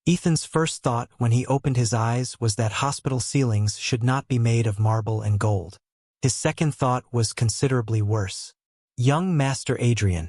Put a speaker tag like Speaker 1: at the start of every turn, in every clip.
Speaker 1: Ethan's first thought when he opened his eyes was that hospital ceilings should not be made of marble and gold. His second thought was considerably worse. Young Master Adrian,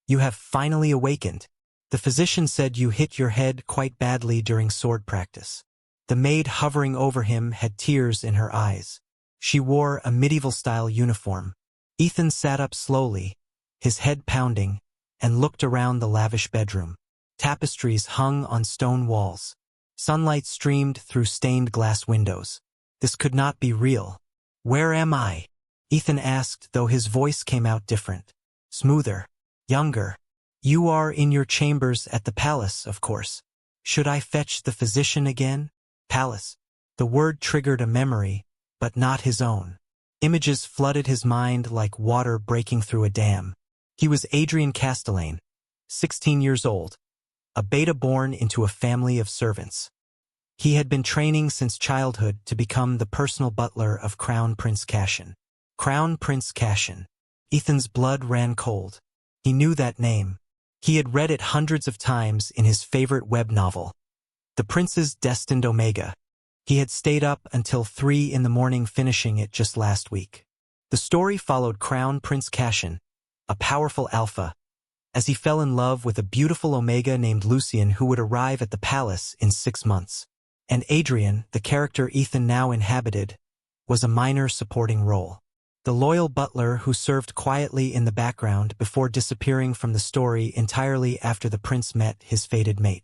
Speaker 1: you have finally awakened. The physician said you hit your head quite badly during sword practice. The maid hovering over him had tears in her eyes. She wore a medieval-style uniform. Ethan sat up slowly, his head pounding, and looked around the lavish bedroom. Tapestries hung on stone walls. Sunlight streamed through stained glass windows. This could not be real. "Where am I?" Ethan asked, though his voice came out different. Smoother. Younger. "You are in your chambers at the palace, of course. Should I fetch the physician again?" Palace. The word triggered a memory, but not his own. Images flooded his mind like water breaking through a dam. He was Adrian Castellane, 16 years old, a beta born into a family of servants. He had been training since childhood to become the personal butler of Crown Prince Cassian. Crown Prince Cassian. Ethan's blood ran cold. He knew that name. He had read it hundreds of times in his favorite web novel, The Prince's Destined Omega. He had stayed up until 3 in the morning finishing it just last week. The story followed Crown Prince Cassian, a powerful alpha, as he fell in love with a beautiful Omega named Lucian who would arrive at the palace in 6 months. And Adrian, the character Ethan now inhabited, was a minor supporting role. The loyal butler who served quietly in the background before disappearing from the story entirely after the prince met his fated mate.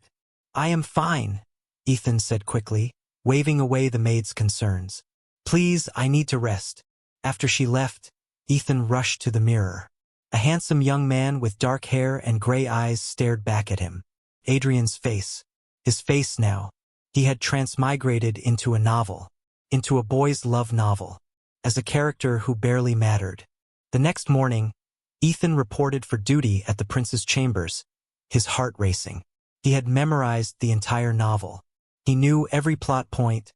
Speaker 1: "I am fine," Ethan said quickly, waving away the maid's concerns. "Please, I need to rest." After she left, Ethan rushed to the mirror. A handsome young man with dark hair and gray eyes stared back at him. Adrian's face. His face now. He had transmigrated into a novel. Into a boy's love novel. As a character who barely mattered. The next morning, Ethan reported for duty at the prince's chambers, his heart racing. He had memorized the entire novel. He knew every plot point,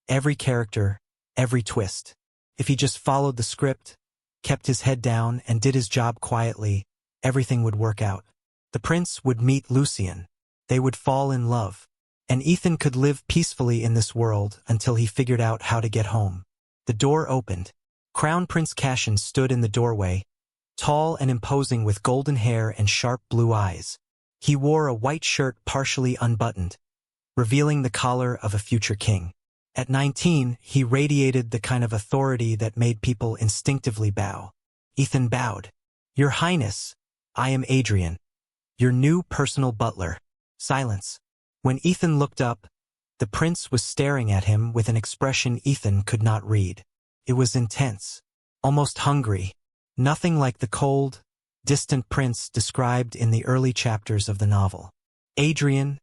Speaker 1: every character, every twist. If he just followed the script, kept his head down, and did his job quietly, everything would work out. The prince would meet Lucian. They would fall in love. And Ethan could live peacefully in this world until he figured out how to get home. The door opened. Crown Prince Cassian stood in the doorway, tall and imposing with golden hair and sharp blue eyes. He wore a white shirt partially unbuttoned, revealing the collar of a future king. At 19, he radiated the kind of authority that made people instinctively bow. Ethan bowed. "Your Highness, I am Adrian, your new personal butler." Silence. When Ethan looked up, the prince was staring at him with an expression Ethan could not read. It was intense, almost hungry, nothing like the cold, distant prince described in the early chapters of the novel. "Adrian,"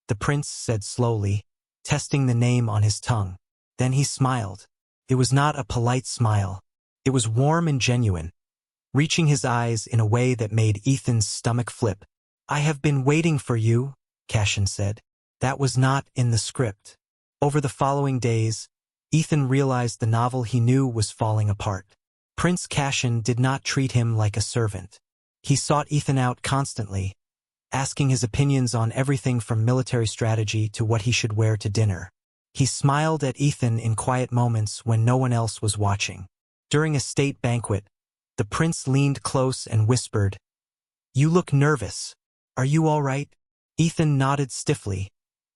Speaker 1: the prince said slowly, testing the name on his tongue. Then he smiled. It was not a polite smile. It was warm and genuine, reaching his eyes in a way that made Ethan's stomach flip. "I have been waiting for you," Cassian said. That was not in the script. Over the following days, Ethan realized the novel he knew was falling apart. Prince Cassian did not treat him like a servant. He sought Ethan out constantly, asking his opinions on everything from military strategy to what he should wear to dinner. He smiled at Ethan in quiet moments when no one else was watching. During a state banquet, the prince leaned close and whispered, "You look nervous. Are you all right?" Ethan nodded stiffly,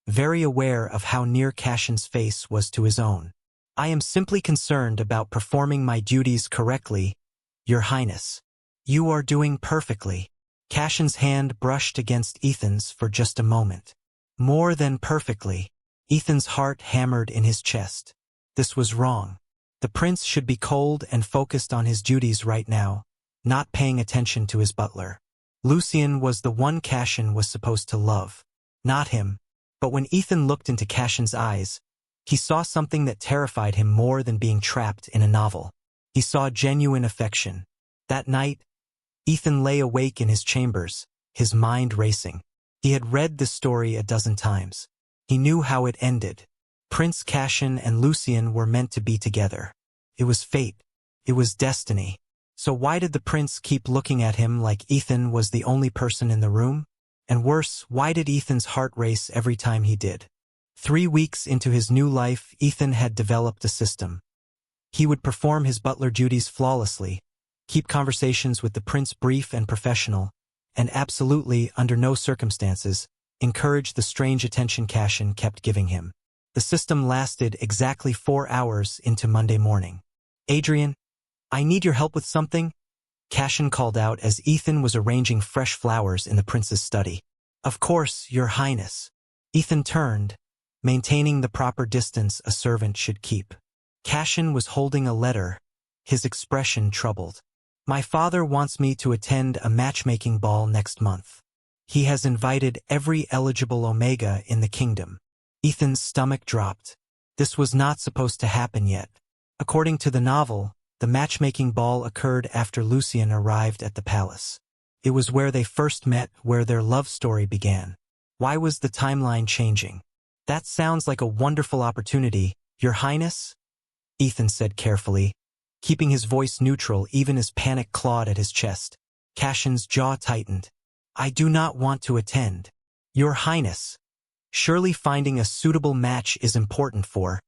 Speaker 1: very aware of how near Cassian's face was to his own. "I am simply concerned about performing my duties correctly, Your Highness." "You are doing perfectly." Cassian's hand brushed against Ethan's for just a moment. More than perfectly. Ethan's heart hammered in his chest. This was wrong. The prince should be cold and focused on his duties right now, not paying attention to his butler. Lucian was the one Cassian was supposed to love, not him. But when Ethan looked into Cassian's eyes, he saw something that terrified him more than being trapped in a novel. He saw genuine affection. That night, Ethan lay awake in his chambers, his mind racing. He had read the story a dozen times. He knew how it ended. Prince Cassian and Lucian were meant to be together. It was fate. It was destiny. So why did the prince keep looking at him like Ethan was the only person in the room? And worse, why did Ethan's heart race every time he did? 3 weeks into his new life, Ethan had developed a system. He would perform his butler duties flawlessly, keep conversations with the prince brief and professional, and absolutely, under no circumstances, encourage the strange attention Cashin kept giving him. The system lasted exactly 4 hours into Monday morning. "Adrian, I need your help with something," Cashin called out as Ethan was arranging fresh flowers in the prince's study. "Of course, Your Highness." Ethan turned, maintaining the proper distance a servant should keep. Cashin was holding a letter, his expression troubled. "My father wants me to attend a matchmaking ball next month. He has invited every eligible Omega in the kingdom." Ethan's stomach dropped. This was not supposed to happen yet. According to the novel, the matchmaking ball occurred after Lucien arrived at the palace. It was where they first met, where their love story began. Why was the timeline changing? "That sounds like a wonderful opportunity, Your Highness," Ethan said carefully, keeping his voice neutral even as panic clawed at his chest. Cashin's jaw tightened. "I do not want to attend. Your Highness. Surely finding a suitable match is important for—"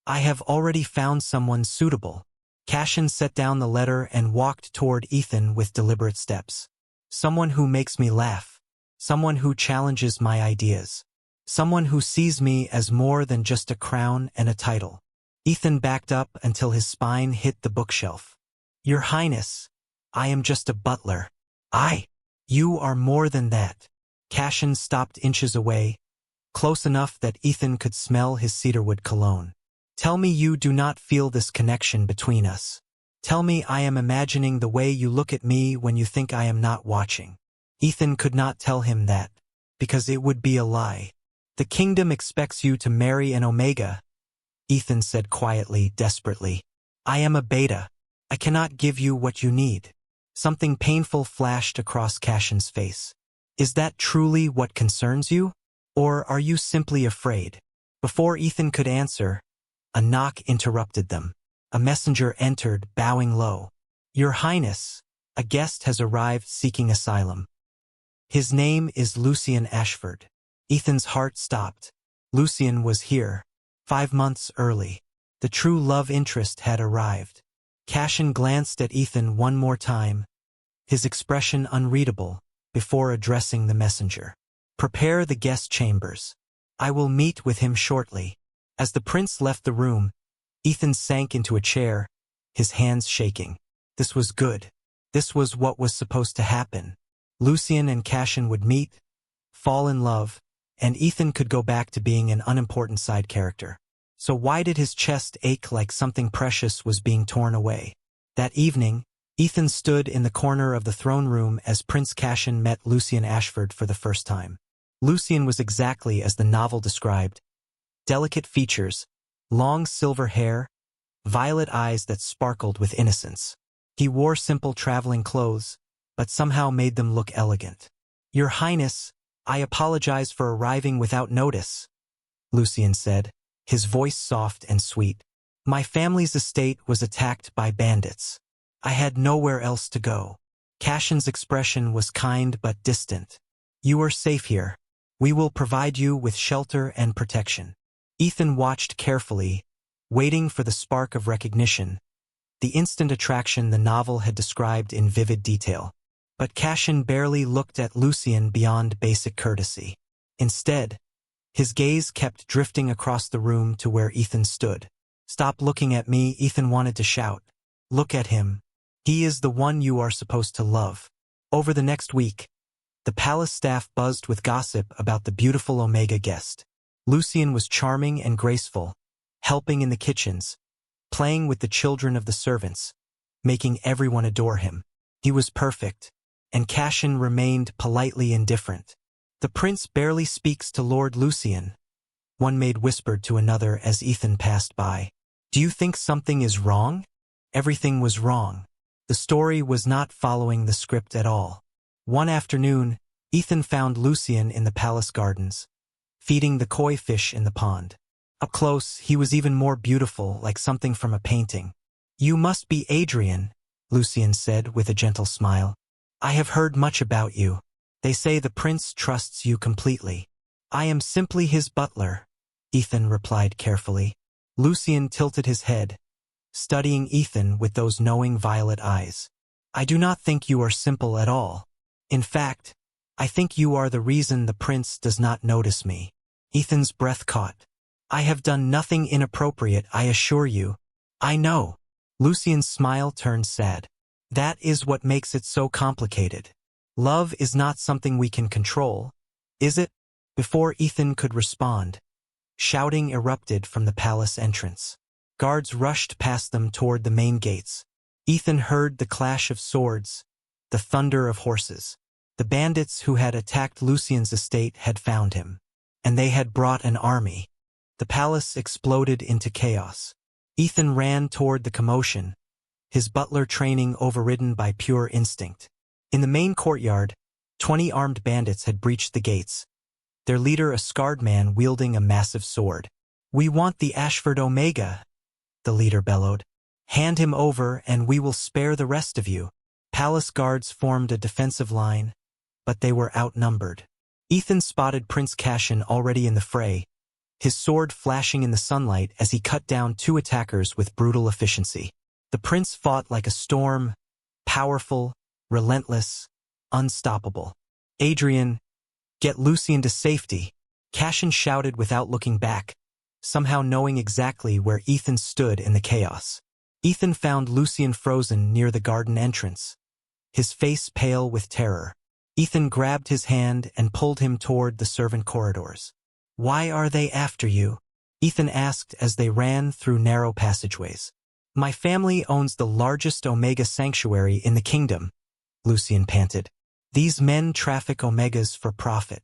Speaker 1: "I have already found someone suitable." Cashin set down the letter and walked toward Ethan with deliberate steps. "Someone who makes me laugh. Someone who challenges my ideas. Someone who sees me as more than just a crown and a title." Ethan backed up until his spine hit the bookshelf. "Your Highness, I am just a butler." You are more than that." Cashin stopped inches away, close enough that Ethan could smell his cedarwood cologne. "Tell me you do not feel this connection between us. Tell me I am imagining the way you look at me when you think I am not watching." Ethan could not tell him that, because it would be a lie. "The kingdom expects you to marry an Omega," Ethan said quietly, desperately. "I am a Beta. I cannot give you what you need." Something painful flashed across Cashin's face. "Is that truly what concerns you? Or are you simply afraid?" Before Ethan could answer, a knock interrupted them. A messenger entered, bowing low. "Your Highness, a guest has arrived seeking asylum. His name is Lucien Ashford." Ethan's heart stopped. Lucien was here, 5 months early. The true love interest had arrived. Cashin glanced at Ethan one more time, his expression unreadable, before addressing the messenger. "Prepare the guest chambers. I will meet with him shortly." As the prince left the room, Ethan sank into a chair, his hands shaking. This was good. This was what was supposed to happen. Lucien and Cashin would meet, fall in love, and Ethan could go back to being an unimportant side character. So why did his chest ache like something precious was being torn away? That evening, Ethan stood in the corner of the throne room as Prince Cashin met Lucien Ashford for the first time. Lucien was exactly as the novel described. Delicate features, long silver hair, violet eyes that sparkled with innocence. He wore simple traveling clothes, but somehow made them look elegant. "Your Highness, I apologize for arriving without notice," Lucien said, his voice soft and sweet. "My family's estate was attacked by bandits. I had nowhere else to go." Cashin's expression was kind but distant. "You are safe here. We will provide you with shelter and protection." Ethan watched carefully, waiting for the spark of recognition, the instant attraction the novel had described in vivid detail. But Cashin barely looked at Lucien beyond basic courtesy. Instead, his gaze kept drifting across the room to where Ethan stood. "Stop looking at me," Ethan wanted to shout. "Look at him. He is the one you are supposed to love." Over the next week, the palace staff buzzed with gossip about the beautiful Omega guest. Lucien was charming and graceful, helping in the kitchens, playing with the children of the servants, making everyone adore him. He was perfect, and Cashin remained politely indifferent. "The prince barely speaks to Lord Lucien," one maid whispered to another as Ethan passed by. "Do you think something is wrong?" Everything was wrong. The story was not following the script at all. One afternoon, Ethan found Lucien in the palace gardens, feeding the koi fish in the pond. Up close, he was even more beautiful, like something from a painting. "You must be Adrian," Lucien said with a gentle smile. "I have heard much about you." They say the prince trusts you completely. I am simply his butler, Ethan replied carefully. Lucien tilted his head, studying Ethan with those knowing violet eyes. I do not think you are simple at all. In fact, I think you are the reason the prince does not notice me. Ethan's breath caught. I have done nothing inappropriate, I assure you. I know. Lucien's smile turned sad. That is what makes it so complicated. Love is not something we can control, is it? Before Ethan could respond, shouting erupted from the palace entrance. Guards rushed past them toward the main gates. Ethan heard the clash of swords, the thunder of horses. The bandits who had attacked Lucien's estate had found him, and they had brought an army. The palace exploded into chaos. Ethan ran toward the commotion, his butler training overridden by pure instinct. In the main courtyard, 20 armed bandits had breached the gates, their leader a scarred man wielding a massive sword. We want the Ashford Omega, the leader bellowed. Hand him over and we will spare the rest of you. Palace guards formed a defensive line, but they were outnumbered. Ethan spotted Prince Cassian already in the fray, his sword flashing in the sunlight as he cut down 2 attackers with brutal efficiency. The prince fought like a storm, powerful, relentless, unstoppable. Adrian, get Lucien to safety, Cassian shouted without looking back, somehow knowing exactly where Ethan stood in the chaos. Ethan found Lucien frozen near the garden entrance, his face pale with terror. Ethan grabbed his hand and pulled him toward the servant corridors. Why are they after you? Ethan asked as they ran through narrow passageways. My family owns the largest Omega sanctuary in the kingdom, Lucien panted. These men traffic Omegas for profit.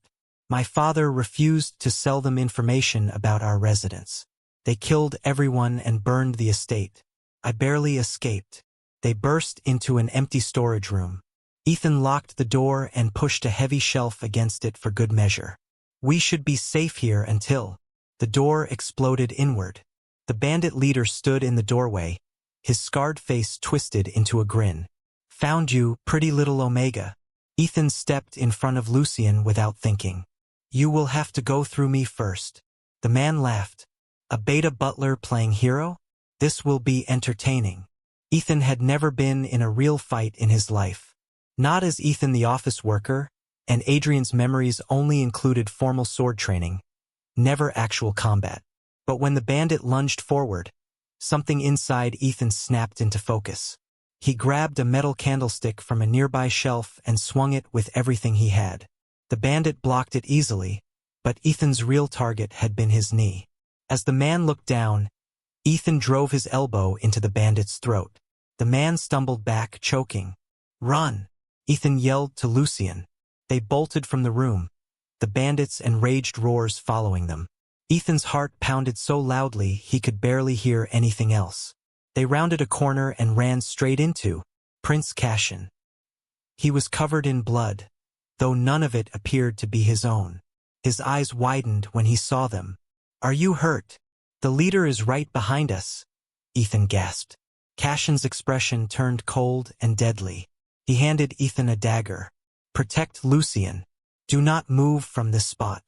Speaker 1: My father refused to sell them information about our residence. They killed everyone and burned the estate. I barely escaped. They burst into an empty storage room. Ethan locked the door and pushed a heavy shelf against it for good measure. We should be safe here until... The door exploded inward. The bandit leader stood in the doorway, his scarred face twisted into a grin. Found you, pretty little Omega. Ethan stepped in front of Lucien without thinking. You will have to go through me first. The man laughed. A beta butler playing hero? This will be entertaining. Ethan had never been in a real fight in his life. Not as Ethan the office worker, and Adrian's memories only included formal sword training, never actual combat. But when the bandit lunged forward, something inside Ethan snapped into focus. He grabbed a metal candlestick from a nearby shelf and swung it with everything he had. The bandit blocked it easily, but Ethan's real target had been his knee. As the man looked down, Ethan drove his elbow into the bandit's throat. The man stumbled back, choking. Run! Ethan yelled to Lucien. They bolted from the room, the bandits' enraged roars following them. Ethan's heart pounded so loudly he could barely hear anything else. They rounded a corner and ran straight into Prince Cassian. He was covered in blood, though none of it appeared to be his own. His eyes widened when he saw them. Are you hurt? The leader is right behind us, Ethan gasped. Cassian's expression turned cold and deadly. He handed Ethan a dagger. Protect Lucien. Do not move from this spot.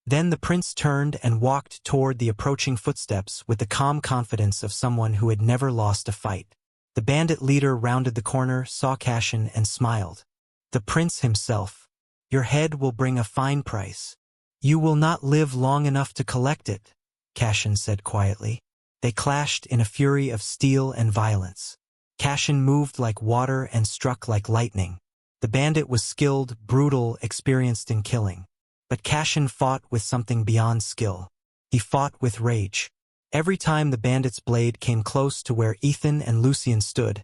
Speaker 1: Then the prince turned and walked toward the approaching footsteps with the calm confidence of someone who had never lost a fight. The bandit leader rounded the corner, saw Cassian, and smiled. The prince himself. Your head will bring a fine price. You will not live long enough to collect it, Cassian said quietly. They clashed in a fury of steel and violence. Cassian moved like water and struck like lightning. The bandit was skilled, brutal, experienced in killing. But Cassian fought with something beyond skill. He fought with rage. Every time the bandit's blade came close to where Ethan and Lucien stood,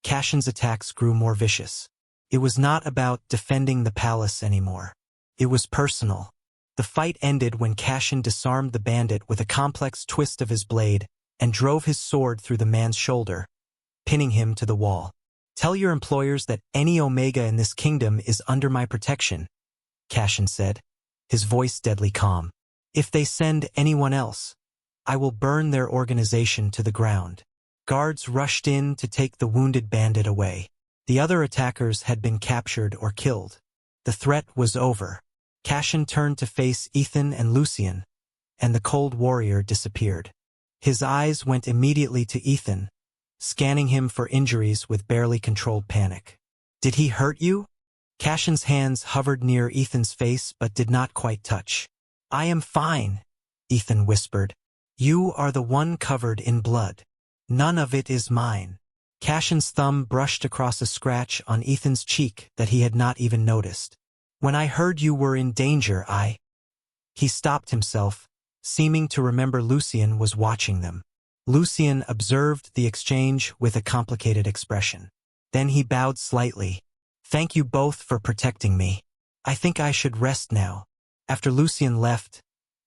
Speaker 1: Cassian's attacks grew more vicious. It was not about defending the palace anymore. It was personal. The fight ended when Cassian disarmed the bandit with a complex twist of his blade and drove his sword through the man's shoulder, pinning him to the wall. Tell your employers that any Omega in this kingdom is under my protection, Cassian said, his voice deadly calm. If they send anyone else, I will burn their organization to the ground. Guards rushed in to take the wounded bandit away. The other attackers had been captured or killed. The threat was over. Cashin turned to face Ethan and Lucien, and the cold warrior disappeared. His eyes went immediately to Ethan, scanning him for injuries with barely controlled panic. "Did he hurt you?" Cashin's hands hovered near Ethan's face but did not quite touch. "I am fine," Ethan whispered. "You are the one covered in blood. None of it is mine." Cashin's thumb brushed across a scratch on Ethan's cheek that he had not even noticed. "When I heard you were in danger, He stopped himself, seeming to remember Lucien was watching them. Lucien observed the exchange with a complicated expression. Then he bowed slightly. "Thank you both for protecting me. I think I should rest now." After Lucien left,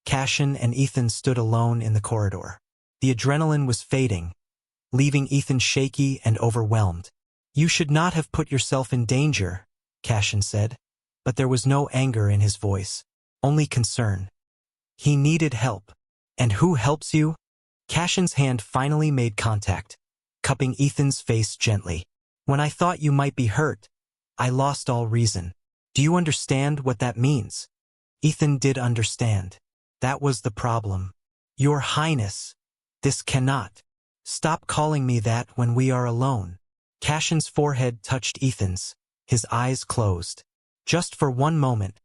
Speaker 1: Cashin and Ethan stood alone in the corridor. The adrenaline was fading, leaving Ethan shaky and overwhelmed. "You should not have put yourself in danger," Cashin said, but there was no anger in his voice, only concern. He needed help. "And who helps you?" Cashin's hand finally made contact, cupping Ethan's face gently. "When I thought you might be hurt, I lost all reason. Do you understand what that means?" Ethan did understand. That was the problem. "Your Highness, this cannot. Stop calling me that when we are alone." Cashin's forehead touched Ethan's, his eyes closed. "Just for one moment.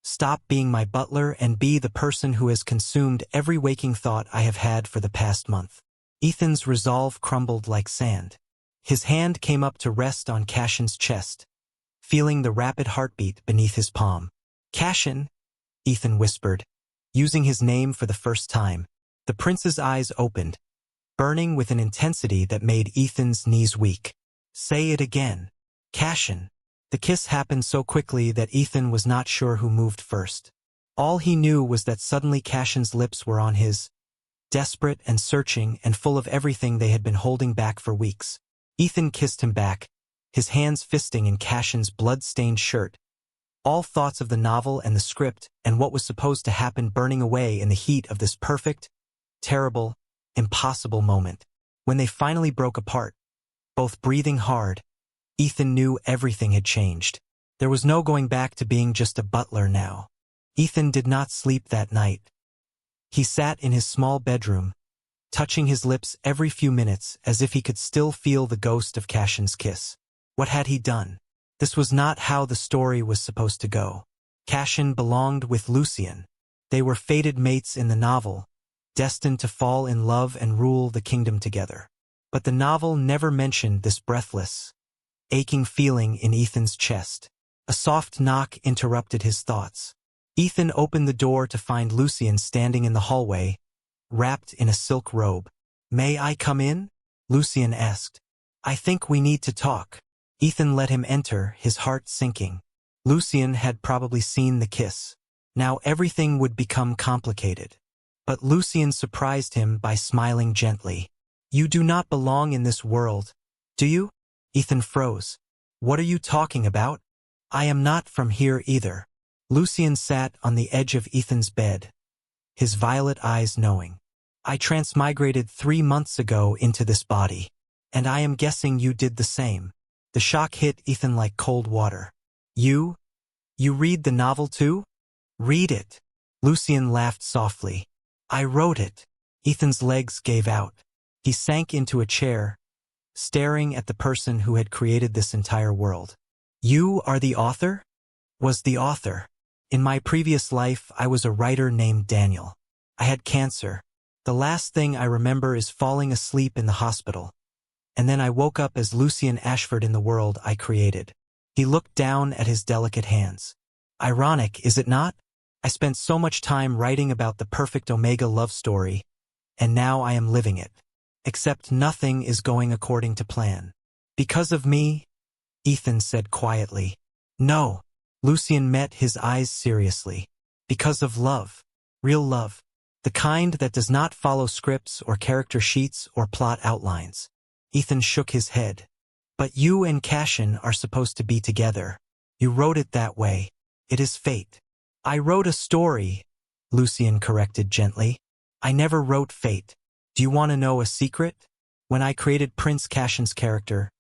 Speaker 1: Stop being my butler and be the person who has consumed every waking thought I have had for the past month." Ethan's resolve crumbled like sand. His hand came up to rest on Cashin's chest, feeling the rapid heartbeat beneath his palm. "Cashin," Ethan whispered, using his name for the first time. The prince's eyes opened, burning with an intensity that made Ethan's knees weak. "Say it again." "Cashin." The kiss happened so quickly that Ethan was not sure who moved first. All he knew was that suddenly Cashin's lips were on his, desperate and searching and full of everything they had been holding back for weeks. Ethan kissed him back, his hands fisting in Cashin's blood-stained shirt, all thoughts of the novel and the script and what was supposed to happen burning away in the heat of this perfect, terrible, impossible moment. When they finally broke apart, both breathing hard, Ethan knew everything had changed. There was no going back to being just a butler now. Ethan did not sleep that night. He sat in his small bedroom, touching his lips every few minutes as if he could still feel the ghost of Cashin's kiss. What had he done? This was not how the story was supposed to go. Cashin belonged with Lucien. They were fated mates in the novel, destined to fall in love and rule the kingdom together. But the novel never mentioned this breathless, aching feeling in Ethan's chest. A soft knock interrupted his thoughts. Ethan opened the door to find Lucien standing in the hallway, wrapped in a silk robe. "May I come in?" Lucien asked. "I think we need to talk." Ethan let him enter, his heart sinking. Lucien had probably seen the kiss. Now everything would become complicated. But Lucien surprised him by smiling gently. "You do not belong in this world, do you?" Ethan froze. "What are you talking about? I am not from here either." Lucien sat on the edge of Ethan's bed, his violet eyes knowing. "I transmigrated 3 months ago into this body, and I am guessing you did the same." The shock hit Ethan like cold water. You read the novel too?" "Read it." Lucien laughed softly. "I wrote it." Ethan's legs gave out. He sank into a chair, staring at the person who had created this entire world. "You are the author?" "Was the author. In my previous life, I was a writer named Daniel. I had cancer. The last thing I remember is falling asleep in the hospital. And then I woke up as Lucien Ashford in the world I created." He looked down at his delicate hands. "Ironic, is it not? I spent so much time writing about the perfect Omega love story, and now I am living it. Except nothing is going according to plan. Because of me?" Ethan said quietly. "No." Lucien met his eyes seriously. "Because of love. Real love. The kind that does not follow scripts or character sheets or plot outlines." Ethan shook his head. "But you and Cashin are supposed to be together. You wrote it that way. It is fate." "I wrote a story," Lucien corrected gently. "I never wrote fate. Do you want to know a secret? When I created Prince Cashin's character,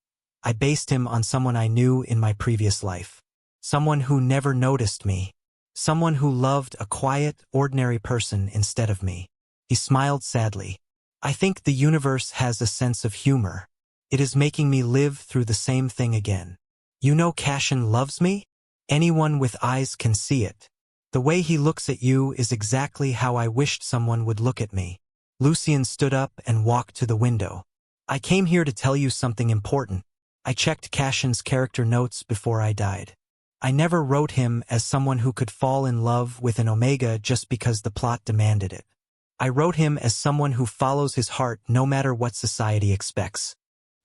Speaker 1: I based him on someone I knew in my previous life. Someone who never noticed me. Someone who loved a quiet, ordinary person instead of me. He smiled sadly. I think the universe has a sense of humor. It is making me live through the same thing again. You know Cashin loves me? Anyone with eyes can see it. The way he looks at you is exactly how I wished someone would look at me. Lucien stood up and walked to the window. I came here to tell you something important. I checked Cashin's character notes before I died. I never wrote him as someone who could fall in love with an Omega just because the plot demanded it. I wrote him as someone who follows his heart no matter what society expects.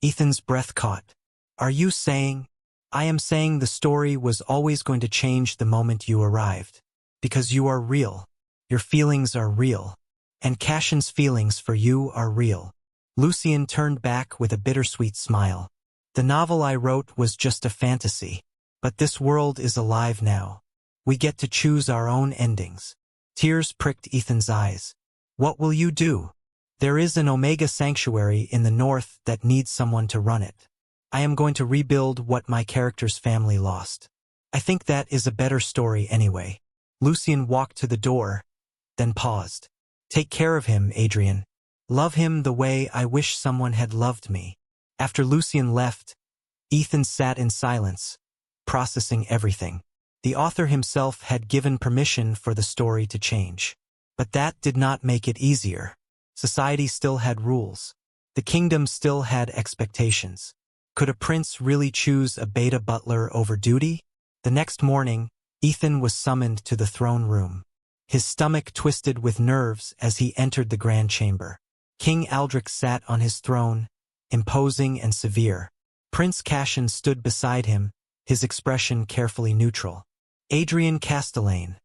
Speaker 1: Ethan's breath caught. Are you saying? I am saying the story was always going to change the moment you arrived. Because you are real. Your feelings are real. And Cashin's feelings for you are real. Lucien turned back with a bittersweet smile. The novel I wrote was just a fantasy. But this world is alive now. We get to choose our own endings. Tears pricked Ethan's eyes. What will you do? There is an Omega sanctuary in the north that needs someone to run it. I am going to rebuild what my character's family lost. I think that is a better story anyway. Lucien walked to the door, then paused. Take care of him, Adrian. Love him the way I wish someone had loved me. After Lucien left, Ethan sat in silence, processing everything. The author himself had given permission for the story to change. But that did not make it easier. Society still had rules. The kingdom still had expectations. Could a prince really choose a beta butler over duty? The next morning, Ethan was summoned to the throne room. His stomach twisted with nerves as he entered the grand chamber. King Aldrich sat on his throne, imposing and severe. Prince Cashin stood beside him, his expression carefully neutral. Adrian Castellane,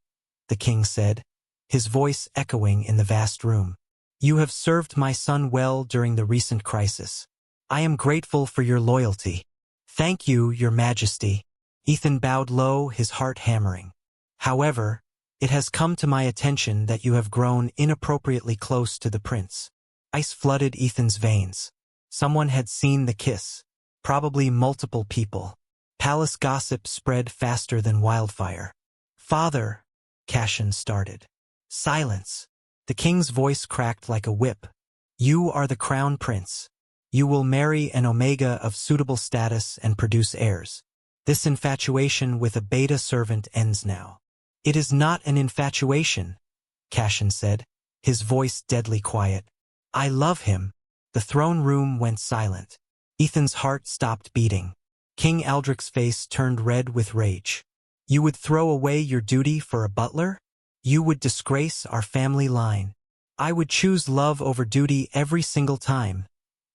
Speaker 1: the king said, his voice echoing in the vast room. You have served my son well during the recent crisis. I am grateful for your loyalty. Thank you, your majesty. Ethan bowed low, his heart hammering. However, it has come to my attention that you have grown inappropriately close to the prince. Ice flooded Ethan's veins. Someone had seen the kiss. Probably multiple people. Palace gossip spread faster than wildfire. Father, Cashin started. Silence. The king's voice cracked like a whip. You are the crown prince. You will marry an Omega of suitable status and produce heirs. This infatuation with a beta servant ends now. It is not an infatuation, Cashin said, his voice deadly quiet. I love him. The throne room went silent. Ethan's heart stopped beating. King Aldrich's face turned red with rage. You would throw away your duty for a butler? You would disgrace our family line. I would choose love over duty every single time,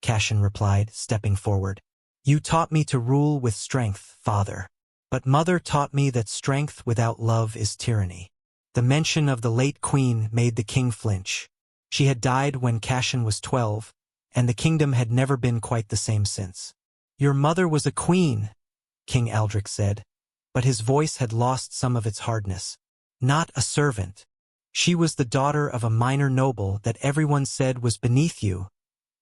Speaker 1: Cashin replied, stepping forward. You taught me to rule with strength, father. But mother taught me that strength without love is tyranny. The mention of the late queen made the king flinch. She had died when Cashin was 12, and the kingdom had never been quite the same since. Your mother was a queen, King Aldrich said, but his voice had lost some of its hardness. Not a servant. She was the daughter of a minor noble that everyone said was beneath you,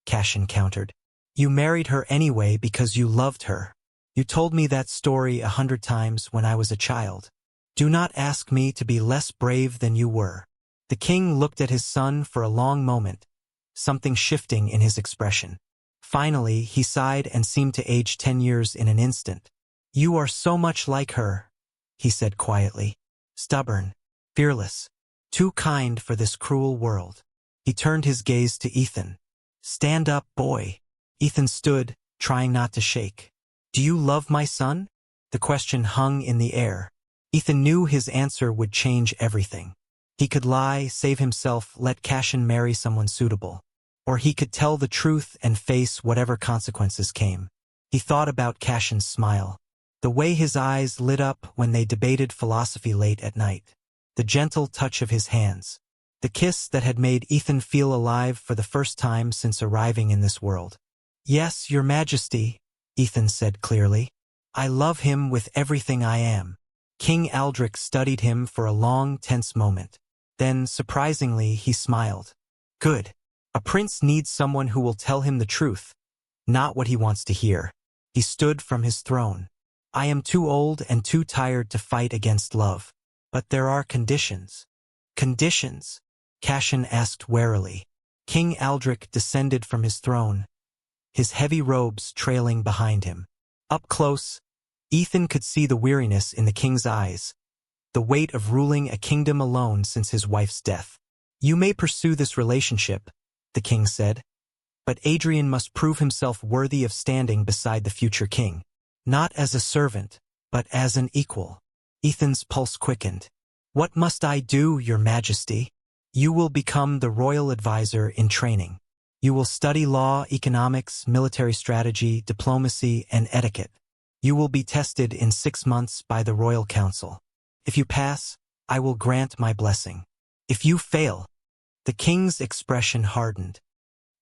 Speaker 1: Cashin countered. You married her anyway because you loved her. You told me that story 100 times when I was a child. Do not ask me to be less brave than you were. The king looked at his son for a long moment, something shifting in his expression. Finally, he sighed and seemed to age 10 years in an instant. You are so much like her, he said quietly. Stubborn, fearless, too kind for this cruel world. He turned his gaze to Ethan. Stand up, boy. Ethan stood, trying not to shake. Do you love my son? The question hung in the air. Ethan knew his answer would change everything. He could lie, save himself, let Cashin marry someone suitable. Or he could tell the truth and face whatever consequences came. He thought about Cashin's smile. The way his eyes lit up when they debated philosophy late at night. The gentle touch of his hands. The kiss that had made Ethan feel alive for the first time since arriving in this world. Yes, your majesty, Ethan said clearly. I love him with everything I am. King Aldrich studied him for a long, tense moment. Then, surprisingly, he smiled. Good. A prince needs someone who will tell him the truth, not what he wants to hear. He stood from his throne. I am too old and too tired to fight against love. But there are conditions. Conditions? Cashin asked warily. King Aldrich descended from his throne, his heavy robes trailing behind him. Up close, Ethan could see the weariness in the king's eyes, the weight of ruling a kingdom alone since his wife's death. You may pursue this relationship, the king said, but Adrian must prove himself worthy of standing beside the future king. Not as a servant, but as an equal. Ethan's pulse quickened. What must I do, your majesty? You will become the royal advisor in training. You will study law, economics, military strategy, diplomacy, and etiquette. You will be tested in 6 months by the royal council. If you pass, I will grant my blessing. If you fail, the king's expression hardened.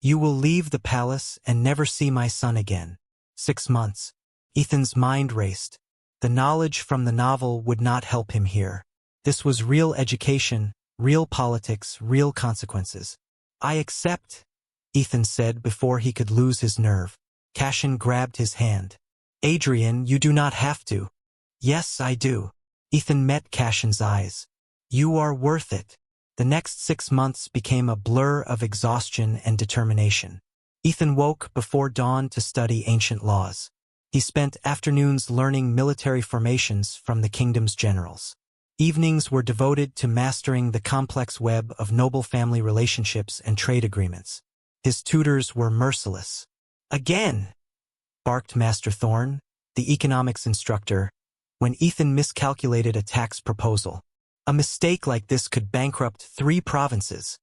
Speaker 1: You will leave the palace and never see my son again. 6 months. Ethan's mind raced. The knowledge from the novel would not help him here. This was real education, real politics, real consequences. I accept, Ethan said before he could lose his nerve. Cashin grabbed his hand. Adrian, you do not have to. Yes, I do. Ethan met Cashin's eyes. You are worth it. The next 6 months became a blur of exhaustion and determination. Ethan woke before dawn to study ancient laws. He spent afternoons learning military formations from the kingdom's generals. Evenings were devoted to mastering the complex web of noble family relationships and trade agreements. His tutors were merciless. Again, barked Master Thorne, the economics instructor, when Ethan miscalculated a tax proposal. A mistake like this could bankrupt 3 provinces.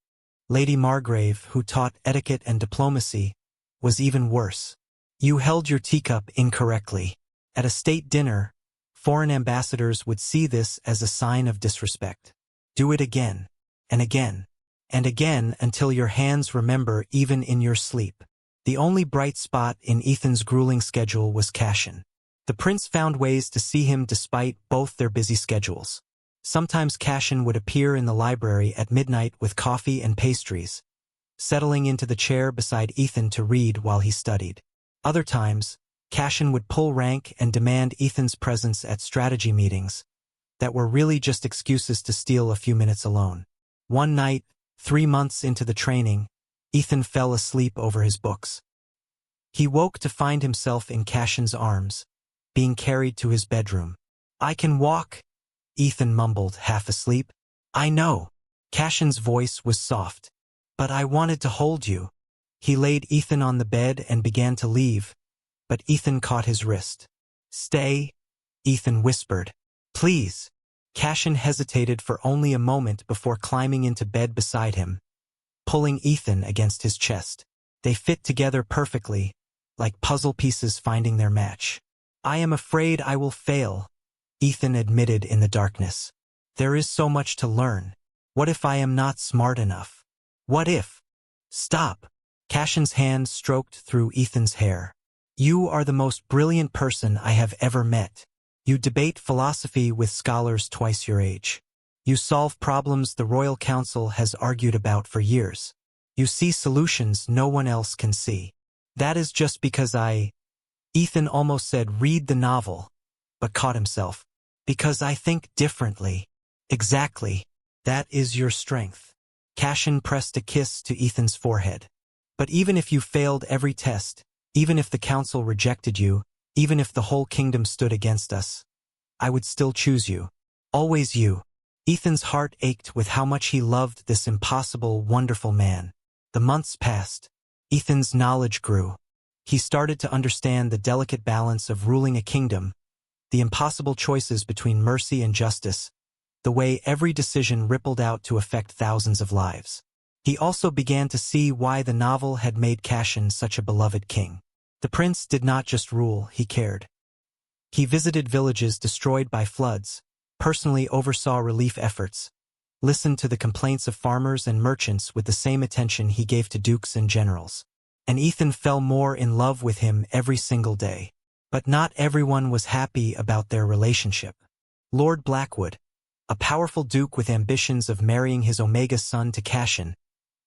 Speaker 1: Lady Margrave, who taught etiquette and diplomacy, was even worse. You held your teacup incorrectly. At a state dinner, foreign ambassadors would see this as a sign of disrespect. Do it again, and again, and again until your hands remember even in your sleep. The only bright spot in Ethan's grueling schedule was Cashin. The prince found ways to see him despite both their busy schedules. Sometimes Cashin would appear in the library at midnight with coffee and pastries, settling into the chair beside Ethan to read while he studied. Other times, Cashin would pull rank and demand Ethan's presence at strategy meetings that were really just excuses to steal a few minutes alone. One night, 3 months into the training, Ethan fell asleep over his books. He woke to find himself in Cashin's arms, being carried to his bedroom. I can walk, Ethan mumbled, half asleep. I know. Cashin's voice was soft. But I wanted to hold you. He laid Ethan on the bed and began to leave, but Ethan caught his wrist. Stay, Ethan whispered. Please. Cashin hesitated for only a moment before climbing into bed beside him, pulling Ethan against his chest. They fit together perfectly, like puzzle pieces finding their match. I am afraid I will fail, Ethan admitted in the darkness. There is so much to learn. What if I am not smart enough? What if? Stop. Cashin's hand stroked through Ethan's hair. You are the most brilliant person I have ever met. You debate philosophy with scholars twice your age. You solve problems the Royal Council has argued about for years. You see solutions no one else can see. That is just because Ethan almost said read the novel, but caught himself. Because I think differently. Exactly. That is your strength. Cashin pressed a kiss to Ethan's forehead. But even if you failed every test, even if the council rejected you, even if the whole kingdom stood against us, I would still choose you. Always you. Ethan's heart ached with how much he loved this impossible, wonderful man. The months passed. Ethan's knowledge grew. He started to understand the delicate balance of ruling a kingdom, the impossible choices between mercy and justice, the way every decision rippled out to affect thousands of lives. He also began to see why the novel had made Cashin such a beloved king. The prince did not just rule, he cared. He visited villages destroyed by floods, personally oversaw relief efforts, listened to the complaints of farmers and merchants with the same attention he gave to dukes and generals. And Ethan fell more in love with him every single day. But not everyone was happy about their relationship. Lord Blackwood, a powerful duke with ambitions of marrying his Omega son to Cashin,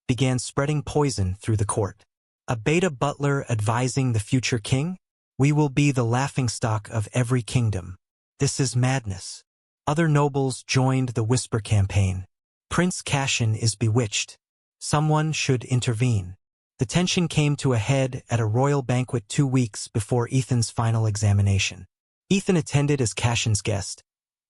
Speaker 1: began spreading poison through the court. A beta butler advising the future king? We will be the laughingstock of every kingdom. This is madness. Other nobles joined the whisper campaign. Prince Cashin is bewitched. Someone should intervene. The tension came to a head at a royal banquet 2 weeks before Ethan's final examination. Ethan attended as Cashin's guest,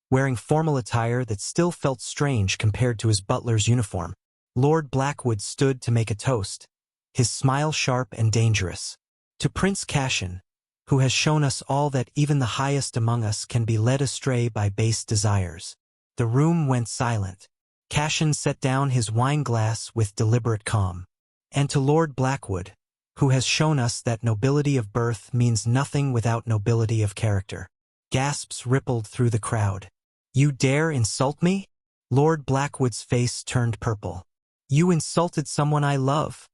Speaker 1: wearing formal attire that still felt strange compared to his butler's uniform. Lord Blackwood stood to make a toast, his smile sharp and dangerous. To Prince Cashin, who has shown us all that even the highest among us can be led astray by base desires. The room went silent. Cashin set down his wine glass with deliberate calm. And to Lord Blackwood, who has shown us that nobility of birth means nothing without nobility of character. Gasps rippled through the crowd. You dare insult me? Lord Blackwood's face turned purple. You insulted someone I love,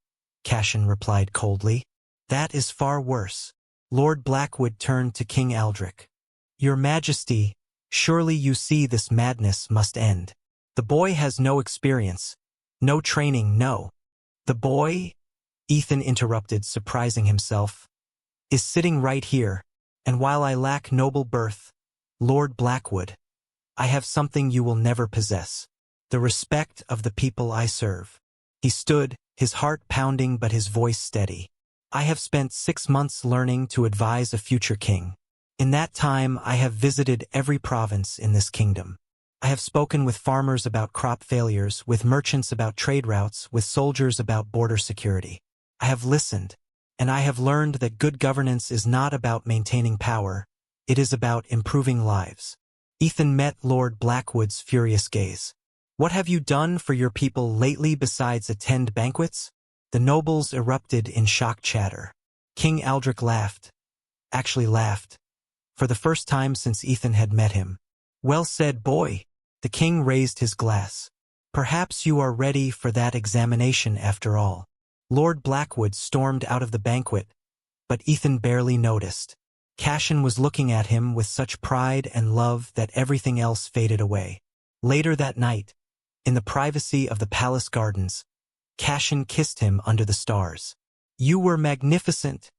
Speaker 1: Cashin replied coldly. That is far worse. Lord Blackwood turned to King Aldrich. Your Majesty, surely you see this madness must end. The boy has no experience, no training, no. The boy, Ethan interrupted, surprising himself, is sitting right here, and while I lack noble birth, Lord Blackwood, I have something you will never possess, the respect of the people I serve. He stood, his heart pounding but his voice steady. I have spent 6 months learning to advise a future king. In that time, I have visited every province in this kingdom. I have spoken with farmers about crop failures, with merchants about trade routes, with soldiers about border security. I have listened, and I have learned that good governance is not about maintaining power, it is about improving lives. Ethan met Lord Blackwood's furious gaze. What have you done for your people lately besides attend banquets? The nobles erupted in shocked chatter. King Aldrich laughed. Actually laughed. For the first time since Ethan had met him. Well said, boy. The king raised his glass. Perhaps you are ready for that examination after all. Lord Blackwood stormed out of the banquet, but Ethan barely noticed. Cashin was looking at him with such pride and love that everything else faded away. Later that night, in the privacy of the palace gardens, Cashin kissed him under the stars. You were magnificent,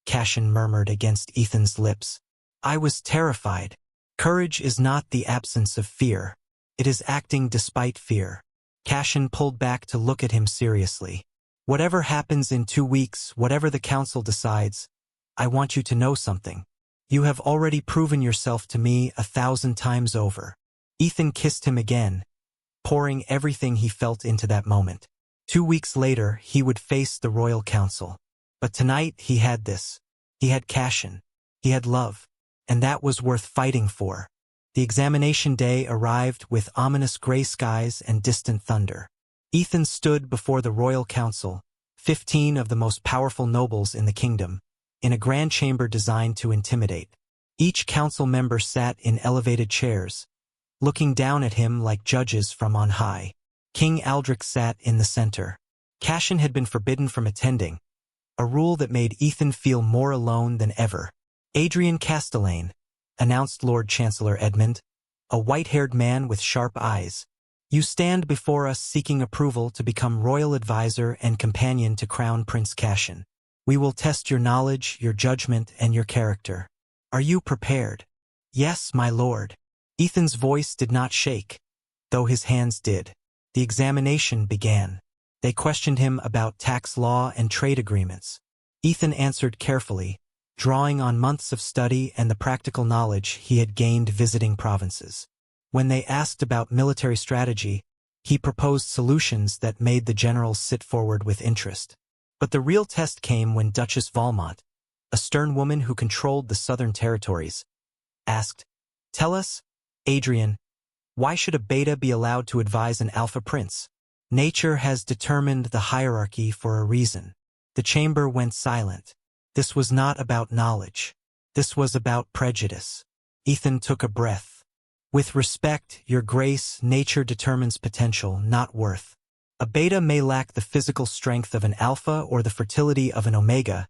Speaker 1: Cashin murmured against Ethan's lips. I was terrified. Courage is not the absence of fear. It is acting despite fear. Cashin pulled back to look at him seriously. Whatever happens in 2 weeks, whatever the council decides, I want you to know something. You have already proven yourself to me 1,000 times over. Ethan kissed him again, pouring everything he felt into that moment. 2 weeks later, he would face the royal council. But tonight, he had this. He had Cashin. He had love. And that was worth fighting for. The examination day arrived with ominous gray skies and distant thunder. Ethan stood before the royal council, 15 of the most powerful nobles in the kingdom, in a grand chamber designed to intimidate. Each council member sat in elevated chairs, looking down at him like judges from on high. King Aldrich sat in the center. Cashin had been forbidden from attending, a rule that made Ethan feel more alone than ever. Adrian Castellane, announced Lord Chancellor Edmund, a white-haired man with sharp eyes. You stand before us seeking approval to become royal advisor and companion to Crown Prince Cashin. We will test your knowledge, your judgment, and your character. Are you prepared? Yes, my lord. Ethan's voice did not shake, though his hands did. The examination began. They questioned him about tax law and trade agreements. Ethan answered carefully, drawing on months of study and the practical knowledge he had gained visiting provinces. When they asked about military strategy, he proposed solutions that made the generals sit forward with interest. But the real test came when Duchess Valmont, a stern woman who controlled the southern territories, asked, Tell us, Adrian, why should a beta be allowed to advise an alpha prince? Nature has determined the hierarchy for a reason. The chamber went silent. This was not about knowledge. This was about prejudice. Ethan took a breath. With respect, your grace, nature determines potential, not worth. A beta may lack the physical strength of an alpha or the fertility of an omega,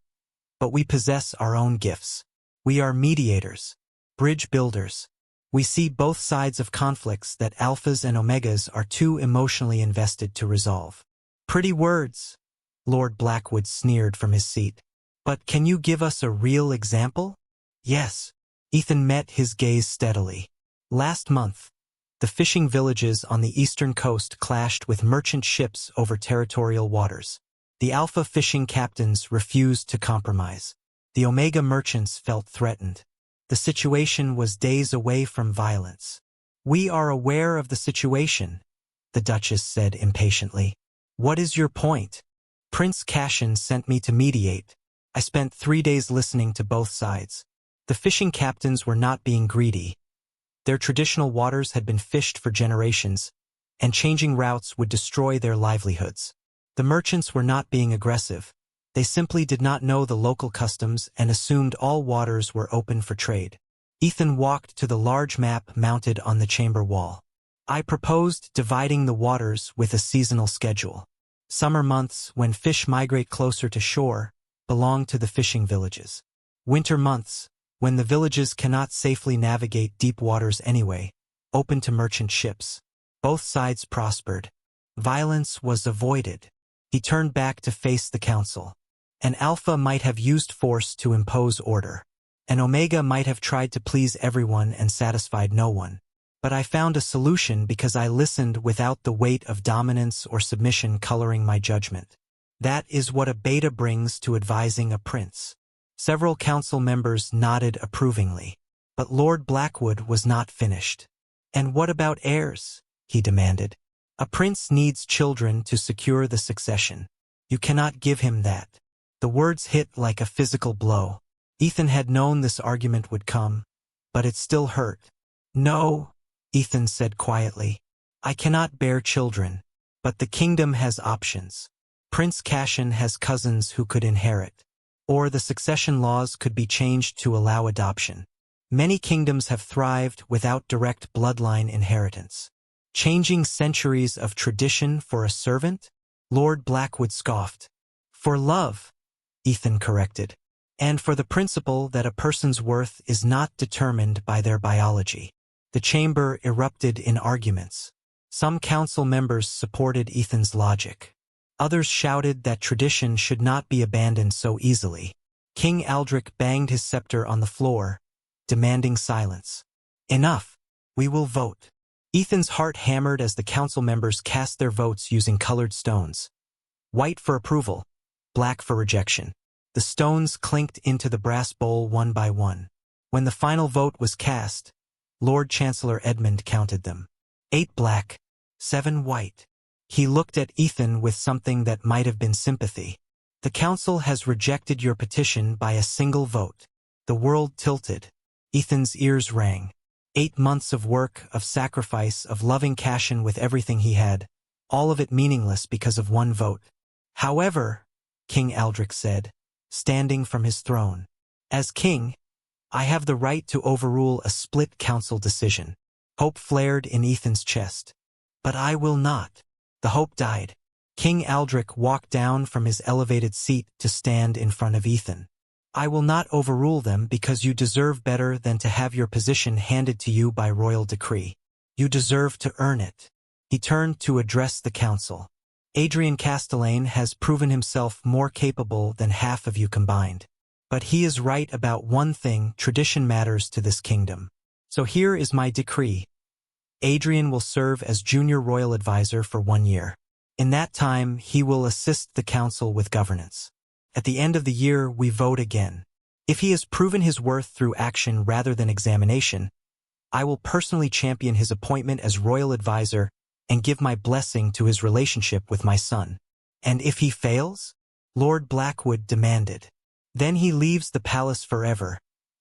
Speaker 1: but we possess our own gifts. We are mediators, bridge builders. We see both sides of conflicts that alphas and omegas are too emotionally invested to resolve. Pretty words, Lord Blackwood sneered from his seat. But can you give us a real example? Yes. Ethan met his gaze steadily. Last month, the fishing villages on the eastern coast clashed with merchant ships over territorial waters. The Alpha fishing captains refused to compromise. The Omega merchants felt threatened. The situation was days away from violence. We are aware of the situation, the Duchess said impatiently. What is your point? Prince Cassian sent me to mediate. I spent 3 days listening to both sides. The fishing captains were not being greedy. Their traditional waters had been fished for generations, and changing routes would destroy their livelihoods. The merchants were not being aggressive. They simply did not know the local customs and assumed all waters were open for trade. Ethan walked to the large map mounted on the chamber wall. I proposed dividing the waters with a seasonal schedule. Summer months, when fish migrate closer to shore, belong to the fishing villages. Winter months, when the villages cannot safely navigate deep waters anyway, open to merchant ships. Both sides prospered. Violence was avoided. He turned back to face the council. An Alpha might have used force to impose order. An Omega might have tried to please everyone and satisfied no one. But I found a solution because I listened without the weight of dominance or submission coloring my judgment. That is what a beta brings to advising a prince. Several council members nodded approvingly. But Lord Blackwood was not finished. And what about heirs? He demanded. A prince needs children to secure the succession. You cannot give him that. The words hit like a physical blow. Ethan had known this argument would come, but it still hurt. No, Ethan said quietly. I cannot bear children, but the kingdom has options. Prince Cassian has cousins who could inherit. Or the succession laws could be changed to allow adoption. Many kingdoms have thrived without direct bloodline inheritance. Changing centuries of tradition for a servant? Lord Blackwood scoffed. For love, Ethan corrected. And for the principle that a person's worth is not determined by their biology. The chamber erupted in arguments. Some council members supported Ethan's logic. Others shouted that tradition should not be abandoned so easily. King Aldrich banged his scepter on the floor, demanding silence. Enough. We will vote. Ethan's heart hammered as the council members cast their votes using colored stones. White for approval, black for rejection. The stones clinked into the brass bowl one by one. When the final vote was cast, Lord Chancellor Edmund counted them. 8 black, 7 white. He looked at Ethan with something that might have been sympathy. The council has rejected your petition by a single vote. The world tilted. Ethan's ears rang. 8 months of work, of sacrifice, of loving Cassian with everything he had, all of it meaningless because of one vote. However, King Aldrich said, standing from his throne, as king, I have the right to overrule a split council decision. Hope flared in Ethan's chest. But I will not. The hope died. King Aldrich walked down from his elevated seat to stand in front of Ethan. I will not overrule them because you deserve better than to have your position handed to you by royal decree. You deserve to earn it. He turned to address the council. Adrian Castellane has proven himself more capable than half of you combined. But he is right about one thing: tradition matters to this kingdom. So here is my decree. Adrian will serve as junior royal advisor for 1 year. In that time, he will assist the council with governance. At the end of the year, we vote again. If he has proven his worth through action rather than examination, I will personally champion his appointment as royal advisor and give my blessing to his relationship with my son. And if he fails? Lord Blackwood demanded. Then he leaves the palace forever,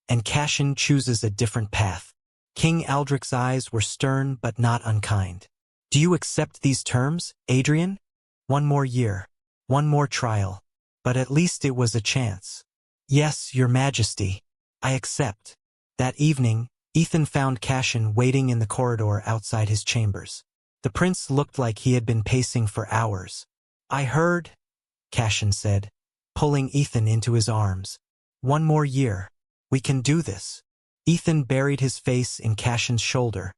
Speaker 1: and Cassian chooses a different path. King Aldrich's eyes were stern but not unkind. Do you accept these terms, Adrian? 1 more year. 1 more trial. But at least it was a chance. Yes, your majesty. I accept. That evening, Ethan found Cassian waiting in the corridor outside his chambers. The prince looked like he had been pacing for hours. I heard, Cassian said, pulling Ethan into his arms. 1 more year. We can do this. Ethan buried his face in Cassian's shoulder,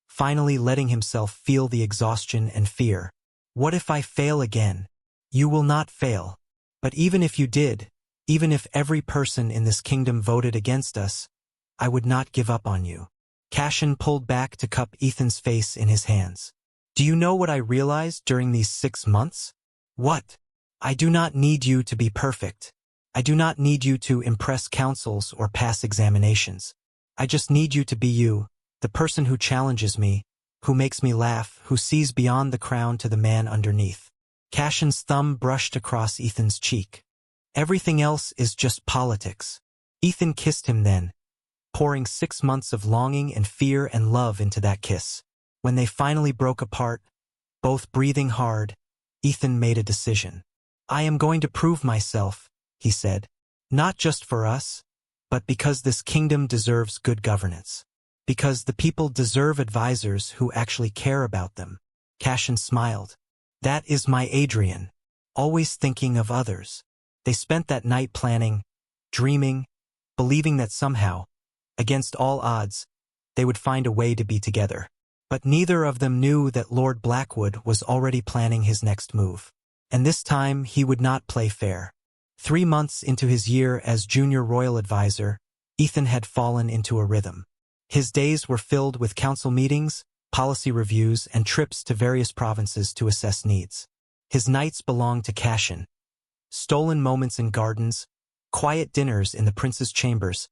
Speaker 1: finally letting himself feel the exhaustion and fear. What if I fail again? You will not fail. But even if you did, Even if every person in this kingdom voted against us, I would not give up on you. Cassian pulled back to cup Ethan's face in his hands. Do you know what I realized during these 6 months? What? I do not need you to be perfect. I do not need you to impress councils or pass examinations. I just need you to be you, the person who challenges me, who makes me laugh, who sees beyond the crown to the man underneath. Cassian's thumb brushed across Ethan's cheek. Everything else is just politics. Ethan kissed him then, pouring 6 months of longing and fear and love into that kiss. When they finally broke apart, both breathing hard, Ethan made a decision. I am going to prove myself, he said, not just for us, but because this kingdom deserves good governance. Because the people deserve advisors who actually care about them. Cassian smiled. That is my Adrian, always thinking of others. They spent that night planning, dreaming, believing that somehow, against all odds, they would find a way to be together. But neither of them knew that Lord Blackwood was already planning his next move. And this time he would not play fair. 3 months into his year as junior royal advisor, Ethan had fallen into a rhythm. His days were filled with council meetings, policy reviews, and trips to various provinces to assess needs. His nights belonged to Cassian. Stolen moments in gardens, quiet dinners in the prince's chambers,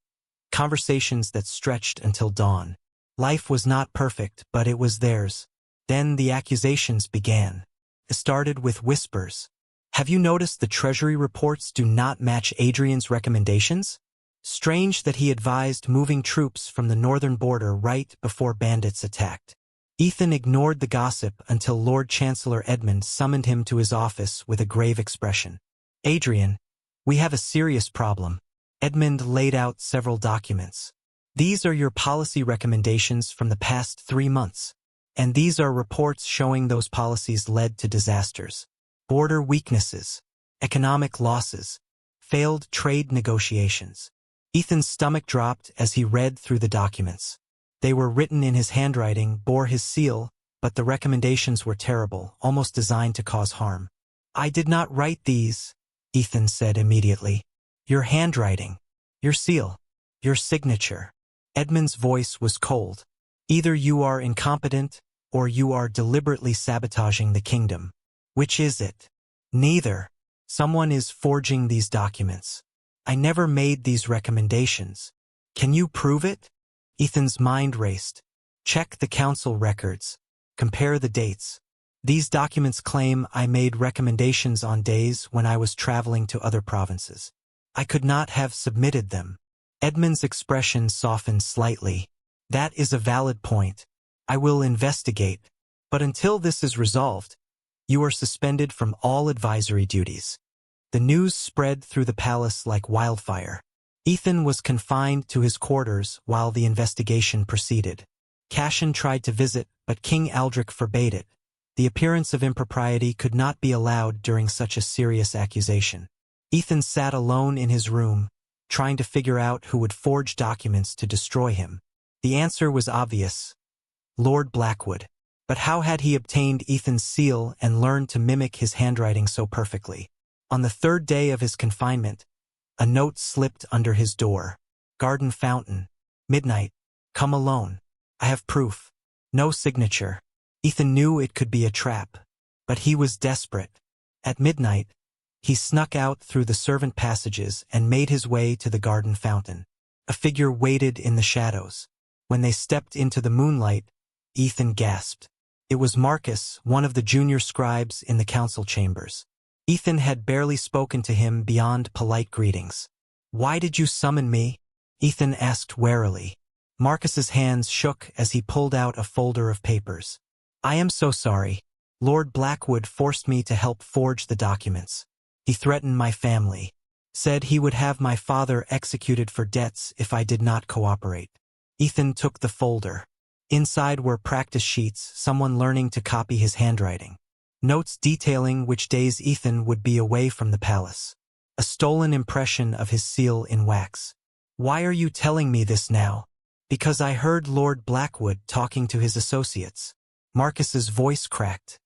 Speaker 1: conversations that stretched until dawn. Life was not perfect, but it was theirs. Then the accusations began. It started with whispers. Have you noticed the treasury reports do not match Adrian's recommendations? Strange that he advised moving troops from the northern border right before bandits attacked. Ethan ignored the gossip until Lord Chancellor Edmund summoned him to his office with a grave expression. Adrian, we have a serious problem. Edmund laid out several documents. These are your policy recommendations from the past 3 months. And these are reports showing those policies led to disasters. Border weaknesses, economic losses, failed trade negotiations. Ethan's stomach dropped as he read through the documents. They were written in his handwriting, bore his seal, but the recommendations were terrible, almost designed to cause harm. I did not write these, Ethan said immediately. Your handwriting, your seal, your signature. Edmund's voice was cold. Either you are incompetent, or you are deliberately sabotaging the kingdom. Which is it? Neither. Someone is forging these documents. I never made these recommendations. Can you prove it? Ethan's mind raced. Check the council records. Compare the dates. These documents claim I made recommendations on days when I was traveling to other provinces. I could not have submitted them. Edmund's expression softened slightly. That is a valid point. I will investigate. But until this is resolved, you are suspended from all advisory duties. The news spread through the palace like wildfire. Ethan was confined to his quarters while the investigation proceeded. Cassian tried to visit, but King Aldrich forbade it. The appearance of impropriety could not be allowed during such a serious accusation. Ethan sat alone in his room, trying to figure out who would forge documents to destroy him. The answer was obvious. Lord Blackwood. But how had he obtained Ethan's seal and learned to mimic his handwriting so perfectly? On the 3rd day of his confinement, a note slipped under his door. Garden fountain. Midnight. Come alone. I have proof. No signature. Ethan knew it could be a trap, but he was desperate. At midnight, he snuck out through the servant passages and made his way to the garden fountain. A figure waited in the shadows. When they stepped into the moonlight, Ethan gasped. It was Marcus, one of the junior scribes in the council chambers. Ethan had barely spoken to him beyond polite greetings. Why did you summon me? Ethan asked warily. Marcus's hands shook as he pulled out a folder of papers. I am so sorry. Lord Blackwood forced me to help forge the documents. He threatened my family. Said he would have my father executed for debts if I did not cooperate. Ethan took the folder. Inside were practice sheets, someone learning to copy his handwriting. Notes detailing which days Ethan would be away from the palace. A stolen impression of his seal in wax. Why are you telling me this now? Because I heard Lord Blackwood talking to his associates. Marcus's voice cracked.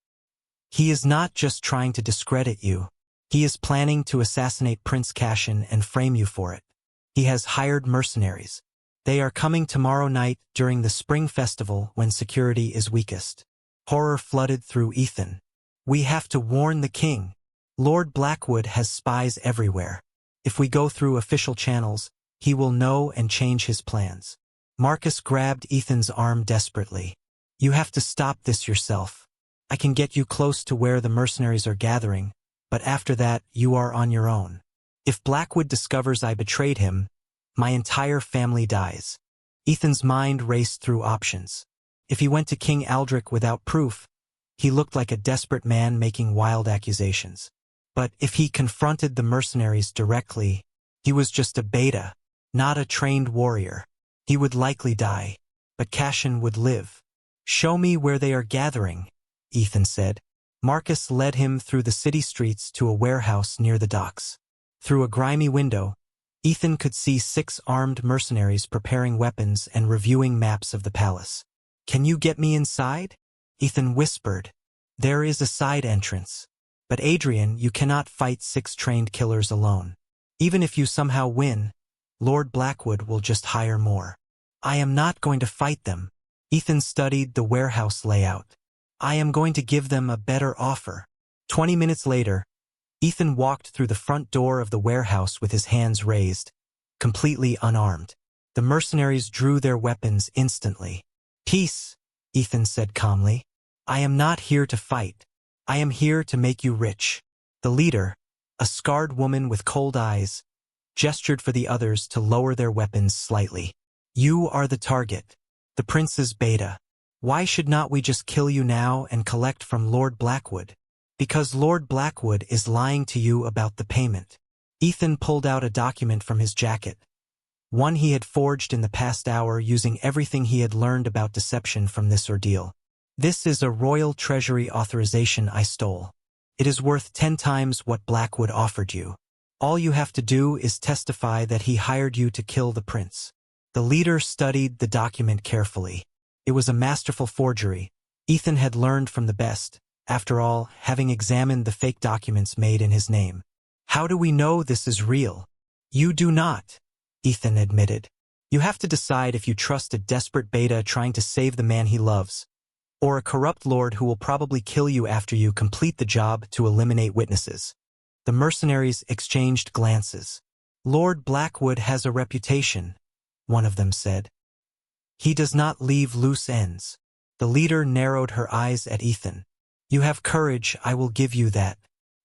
Speaker 1: He is not just trying to discredit you. He is planning to assassinate Prince Cashin and frame you for it. He has hired mercenaries. They are coming tomorrow night during the spring festival when security is weakest. Horror flooded through Ethan. We have to warn the king. Lord Blackwood has spies everywhere. If we go through official channels, he will know and change his plans. Marcus grabbed Ethan's arm desperately. You have to stop this yourself. I can get you close to where the mercenaries are gathering, but after that, you are on your own. If Blackwood discovers I betrayed him, my entire family dies. Ethan's mind raced through options. If he went to King Aldrich without proof, he looked like a desperate man making wild accusations. But if he confronted the mercenaries directly, he was just a beta, not a trained warrior. He would likely die, but Cashin would live. Show me where they are gathering, Ethan said. Marcus led him through the city streets to a warehouse near the docks. Through a grimy window, Ethan could see 6 armed mercenaries preparing weapons and reviewing maps of the palace. Can you get me inside? Ethan whispered. There is a side entrance. But Adrian, you cannot fight 6 trained killers alone. Even if you somehow win, Lord Blackwood will just hire more. I am not going to fight them. Ethan studied the warehouse layout. I am going to give them a better offer. 20 minutes later, Ethan walked through the front door of the warehouse with his hands raised, completely unarmed. The mercenaries drew their weapons instantly. Peace, Ethan said calmly. I am not here to fight. I am here to make you rich. The leader, a scarred woman with cold eyes, gestured for the others to lower their weapons slightly. You are the target, the prince's beta. Why should not we just kill you now and collect from Lord Blackwood? Because Lord Blackwood is lying to you about the payment. Ethan pulled out a document from his jacket, one he had forged in the past hour using everything he had learned about deception from this ordeal. This is a royal treasury authorization I stole. It is worth 10 times what Blackwood offered you. All you have to do is testify that he hired you to kill the prince. The leader studied the document carefully. It was a masterful forgery. Ethan had learned from the best, after all, having examined the fake documents made in his name. How do we know this is real? You do not, Ethan admitted. You have to decide if you trust a desperate beta trying to save the man he loves, or a corrupt lord who will probably kill you after you complete the job to eliminate witnesses. The mercenaries exchanged glances. Lord Blackwood has a reputation, one of them said. He does not leave loose ends. The leader narrowed her eyes at Ethan. You have courage, I will give you that.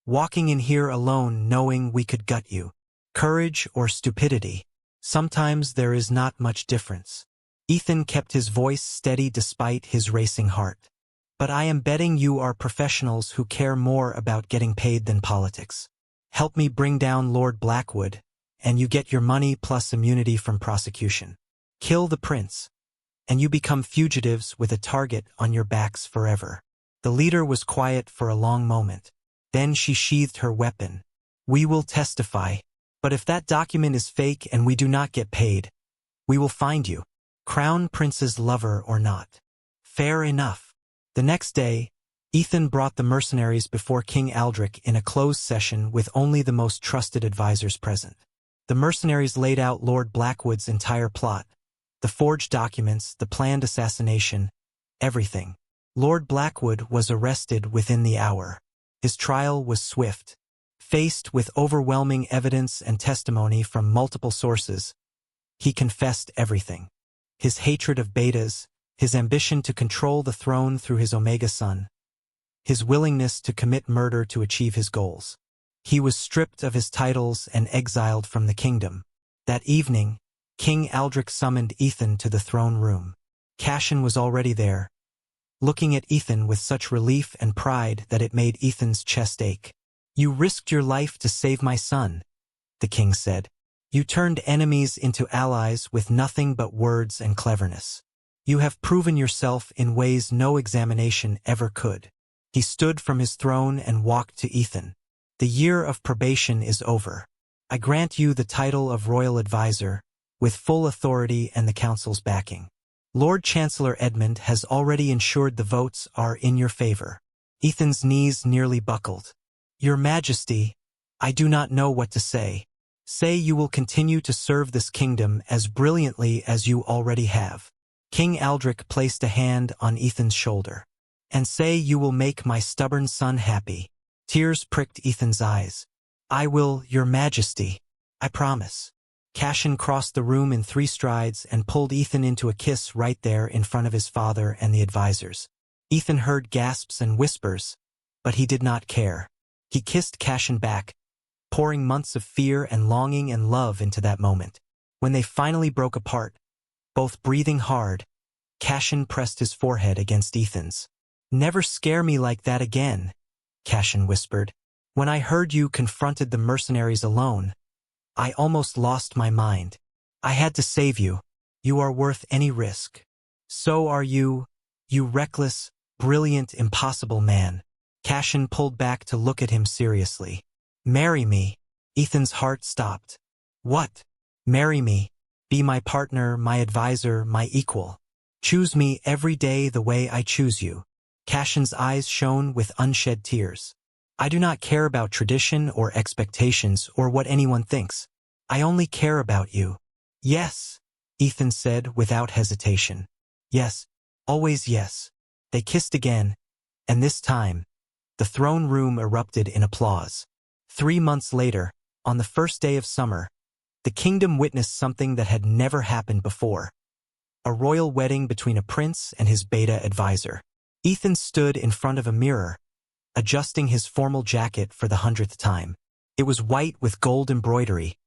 Speaker 1: Walking in here alone knowing we could gut you. Courage or stupidity. Sometimes there is not much difference. Ethan kept his voice steady despite his racing heart. But I am betting you are professionals who care more about getting paid than politics. Help me bring down Lord Blackwood, and you get your money plus immunity from prosecution. Kill the prince, and you become fugitives with a target on your backs forever. The leader was quiet for a long moment. Then she sheathed her weapon. We will testify, but if that document is fake and we do not get paid, we will find you. Crown Prince's lover or not. Fair enough. The next day, Ethan brought the mercenaries before King Aldrich in a closed session with only the most trusted advisors present. The mercenaries laid out Lord Blackwood's entire plot, the forged documents, the planned assassination, everything. Lord Blackwood was arrested within the hour. His trial was swift. Faced with overwhelming evidence and testimony from multiple sources, he confessed everything. His hatred of betas, his ambition to control the throne through his Omega son, his willingness to commit murder to achieve his goals. He was stripped of his titles and exiled from the kingdom. That evening, King Aldrich summoned Ethan to the throne room. Cashin was already there, looking at Ethan with such relief and pride that it made Ethan's chest ache. You risked your life to save my son, the king said. You turned enemies into allies with nothing but words and cleverness. You have proven yourself in ways no examination ever could. He stood from his throne and walked to Ethan. The year of probation is over. I grant you the title of royal advisor, with full authority and the council's backing. Lord Chancellor Edmund has already ensured the votes are in your favor. Ethan's knees nearly buckled. Your Majesty, I do not know what to say. Say you will continue to serve this kingdom as brilliantly as you already have. King Aldrich placed a hand on Ethan's shoulder. And say you will make my stubborn son happy. Tears pricked Ethan's eyes. I will, Your Majesty. I promise. Cashin crossed the room in 3 strides and pulled Ethan into a kiss right there in front of his father and the advisors. Ethan heard gasps and whispers, but he did not care. He kissed Cashin back, pouring months of fear and longing and love into that moment. When they finally broke apart, both breathing hard, Cashin pressed his forehead against Ethan's. Never scare me like that again, Cashin whispered. When I heard you confronted the mercenaries alone, I almost lost my mind. I had to save you. You are worth any risk. So are you, you reckless, brilliant, impossible man. Cashin pulled back to look at him seriously. Marry me. Ethan's heart stopped. What? Marry me. Be my partner, my advisor, my equal. Choose me every day the way I choose you. Cashin's eyes shone with unshed tears. I do not care about tradition or expectations or what anyone thinks. I only care about you. Yes, Ethan said without hesitation. Yes, always yes. They kissed again, and this time, the throne room erupted in applause. 3 months later, on the first day of summer, the kingdom witnessed something that had never happened before. A royal wedding between a prince and his beta advisor. Ethan stood in front of a mirror, adjusting his formal jacket for the 100th time. It was white with gold embroidery,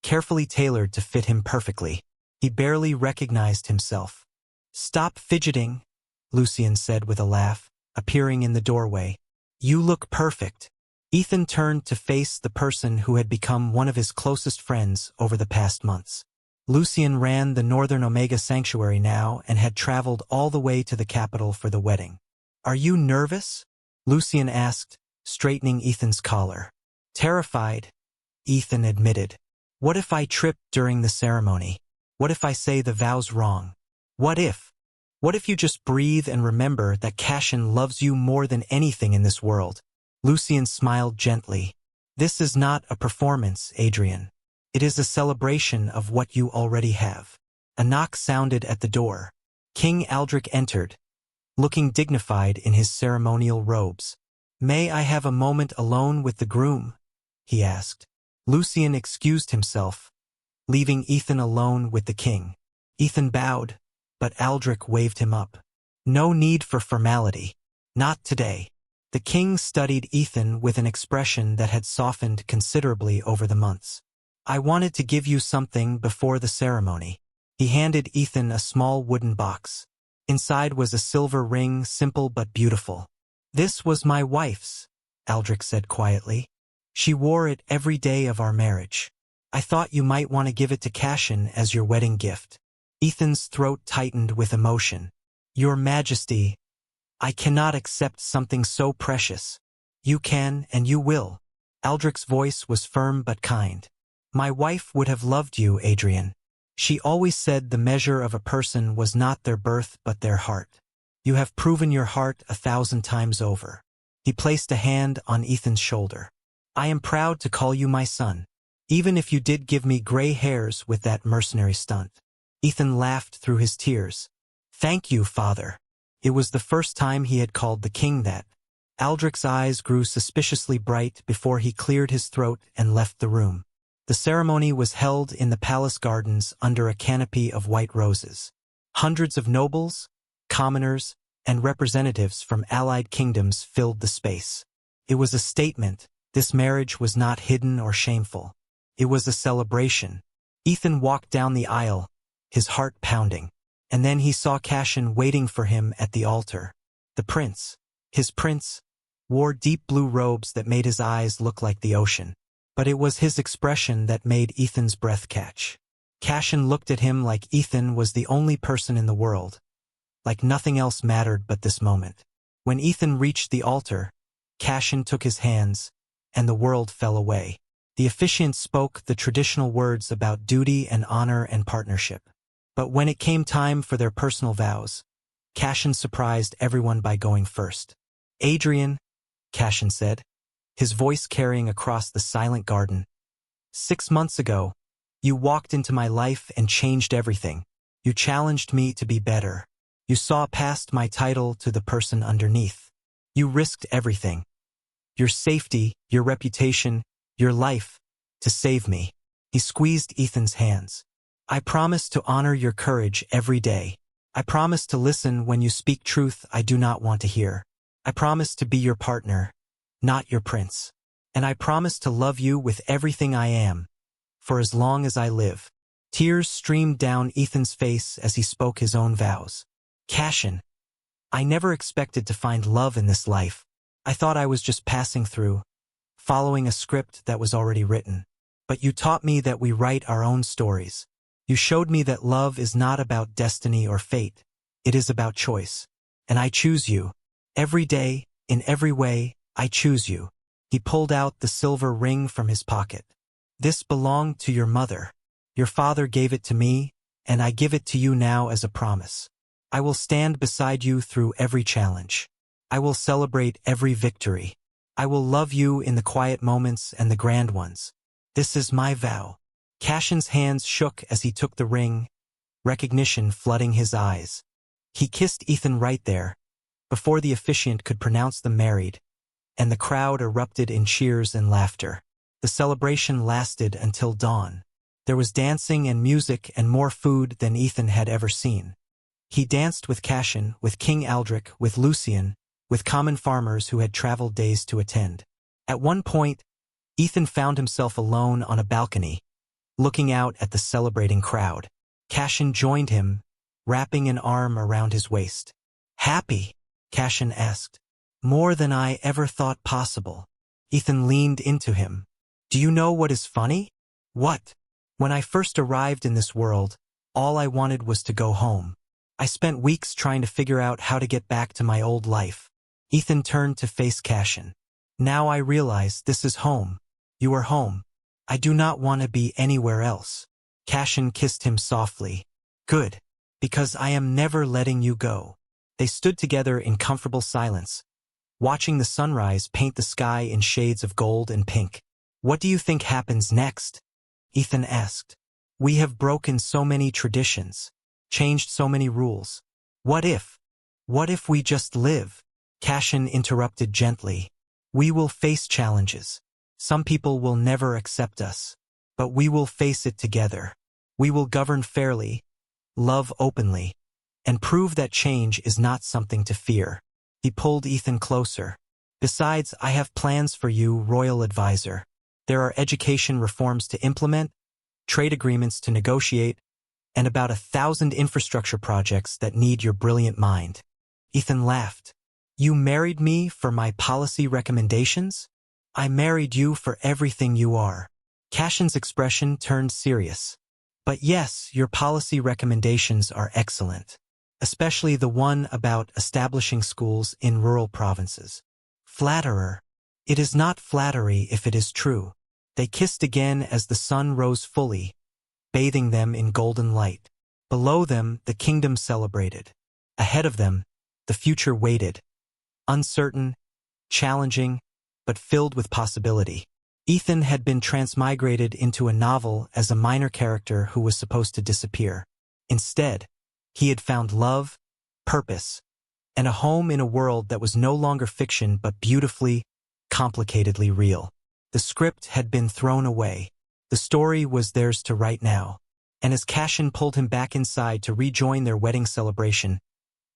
Speaker 1: carefully tailored to fit him perfectly. He barely recognized himself. Stop fidgeting, Lucien said with a laugh, appearing in the doorway. You look perfect. Ethan turned to face the person who had become one of his closest friends over the past months. Lucien ran the Northern Omega Sanctuary now and had traveled all the way to the capital for the wedding. Are you nervous? Lucien asked, straightening Ethan's collar. Terrified, Ethan admitted. What if I trip during the ceremony? What if I say the vows wrong? What if? What if you just breathe and remember that Cashin loves you more than anything in this world? Lucien smiled gently. This is not a performance, Adrian. It is a celebration of what you already have. A knock sounded at the door. King Aldrich entered, looking dignified in his ceremonial robes. May I have a moment alone with the groom? He asked. Lucien excused himself, leaving Ethan alone with the king. Ethan bowed, but Aldrich waved him up. No need for formality. Not today. The king studied Ethan with an expression that had softened considerably over the months. I wanted to give you something before the ceremony. He handed Ethan a small wooden box. Inside was a silver ring, simple but beautiful. This was my wife's, Aldrich said quietly. She wore it every day of our marriage. I thought you might want to give it to Cashin as your wedding gift. Ethan's throat tightened with emotion. Your Majesty, I cannot accept something so precious. You can and you will. Aldrich's voice was firm but kind. My wife would have loved you, Adrian. She always said the measure of a person was not their birth but their heart. You have proven your heart 1,000 times over. He placed a hand on Ethan's shoulder. I am proud to call you my son, even if you did give me gray hairs with that mercenary stunt. Ethan laughed through his tears. Thank you, father. It was the first time he had called the king that. Aldrich's eyes grew suspiciously bright before he cleared his throat and left the room. The ceremony was held in the palace gardens under a canopy of white roses. Hundreds of nobles, commoners, and representatives from allied kingdoms filled the space. It was a statement. This marriage was not hidden or shameful. It was a celebration. Ethan walked down the aisle, his heart pounding. And then he saw Cashin waiting for him at the altar. The prince, his prince, wore deep blue robes that made his eyes look like the ocean. But it was his expression that made Ethan's breath catch. Cashin looked at him like Ethan was the only person in the world, like nothing else mattered but this moment. When Ethan reached the altar, Cashin took his hands, and the world fell away. The officiant spoke the traditional words about duty and honor and partnership. But when it came time for their personal vows, Cashin surprised everyone by going first. Adrian, Cashin said, his voice carrying across the silent garden. 6 months ago, you walked into my life and changed everything. You challenged me to be better. You saw past my title to the person underneath. You risked everything. Your safety, your reputation, your life, to save me. He squeezed Ethan's hands. I promise to honor your courage every day. I promise to listen when you speak truth I do not want to hear. I promise to be your partner, not your prince. And I promise to love you with everything I am, for as long as I live. Tears streamed down Ethan's face as he spoke his own vows. Cashin, I never expected to find love in this life. I thought I was just passing through, following a script that was already written. But you taught me that we write our own stories. You showed me that love is not about destiny or fate. It is about choice. And I choose you. Every day, in every way, I choose you. He pulled out the silver ring from his pocket. This belonged to your mother. Your father gave it to me, and I give it to you now as a promise. I will stand beside you through every challenge. I will celebrate every victory. I will love you in the quiet moments and the grand ones. This is my vow. Cashin's hands shook as he took the ring, recognition flooding his eyes. He kissed Ethan right there, before the officiant could pronounce them married, and the crowd erupted in cheers and laughter. The celebration lasted until dawn. There was dancing and music and more food than Ethan had ever seen. He danced with Cashin, with King Aldrich, with Lucian, with common farmers who had traveled days to attend. At one point, Ethan found himself alone on a balcony, looking out at the celebrating crowd. Cashin joined him, wrapping an arm around his waist. Happy? Cashin asked. More than I ever thought possible. Ethan leaned into him. Do you know what is funny? What? When I first arrived in this world, all I wanted was to go home. I spent weeks trying to figure out how to get back to my old life. Ethan turned to face Cashin. Now I realize this is home. You are home. I do not want to be anywhere else. Cashin kissed him softly. Good. Because I am never letting you go. They stood together in comfortable silence, watching the sunrise paint the sky in shades of gold and pink. What do you think happens next? Ethan asked. We have broken so many traditions, changed so many rules. What if? What if we just live? Cashin interrupted gently. We will face challenges. Some people will never accept us, but we will face it together. We will govern fairly, love openly, and prove that change is not something to fear. He pulled Ethan closer. Besides, I have plans for you, royal advisor. There are education reforms to implement, trade agreements to negotiate, and about 1,000 infrastructure projects that need your brilliant mind. Ethan laughed. You married me for my policy recommendations? I married you for everything you are. Cashin's expression turned serious. But yes, your policy recommendations are excellent, especially the one about establishing schools in rural provinces. Flatterer. It is not flattery if it is true. They kissed again as the sun rose fully, bathing them in golden light. Below them, the kingdom celebrated. Ahead of them, the future waited. Uncertain, challenging, but filled with possibility. Ethan had been transmigrated into a novel as a minor character who was supposed to disappear. Instead, he had found love, purpose, and a home in a world that was no longer fiction but beautifully, complicatedly real. The script had been thrown away. The story was theirs to write now. And as Cashin pulled him back inside to rejoin their wedding celebration,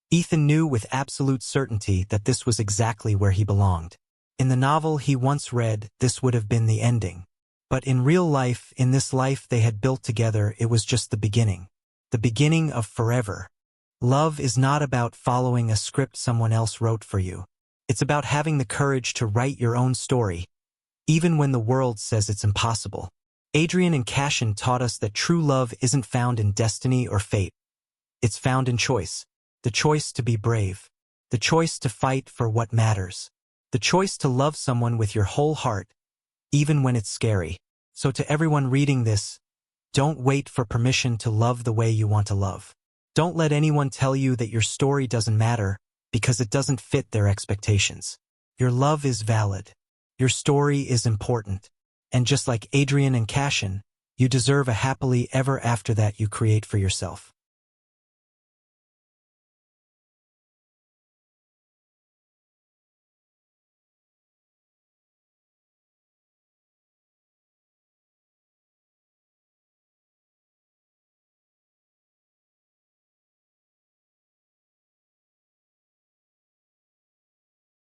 Speaker 1: Ethan knew with absolute certainty that this was exactly where he belonged. In the novel he once read, this would have been the ending. But in real life, in this life they had built together, it was just the beginning. The beginning of forever. Love is not about following a script someone else wrote for you. It's about having the courage to write your own story, even when the world says it's impossible. Adrian and Cashin taught us that true love isn't found in destiny or fate. It's found in choice. The choice to be brave. The choice to fight for what matters. The choice to love someone with your whole heart, even when it's scary. So to everyone reading this, don't wait for permission to love the way you want to love. Don't let anyone tell you that your story doesn't matter because it doesn't fit their expectations. Your love is valid. Your story is important. And just like Adrian and Cashin, you deserve a happily ever after that you create for yourself.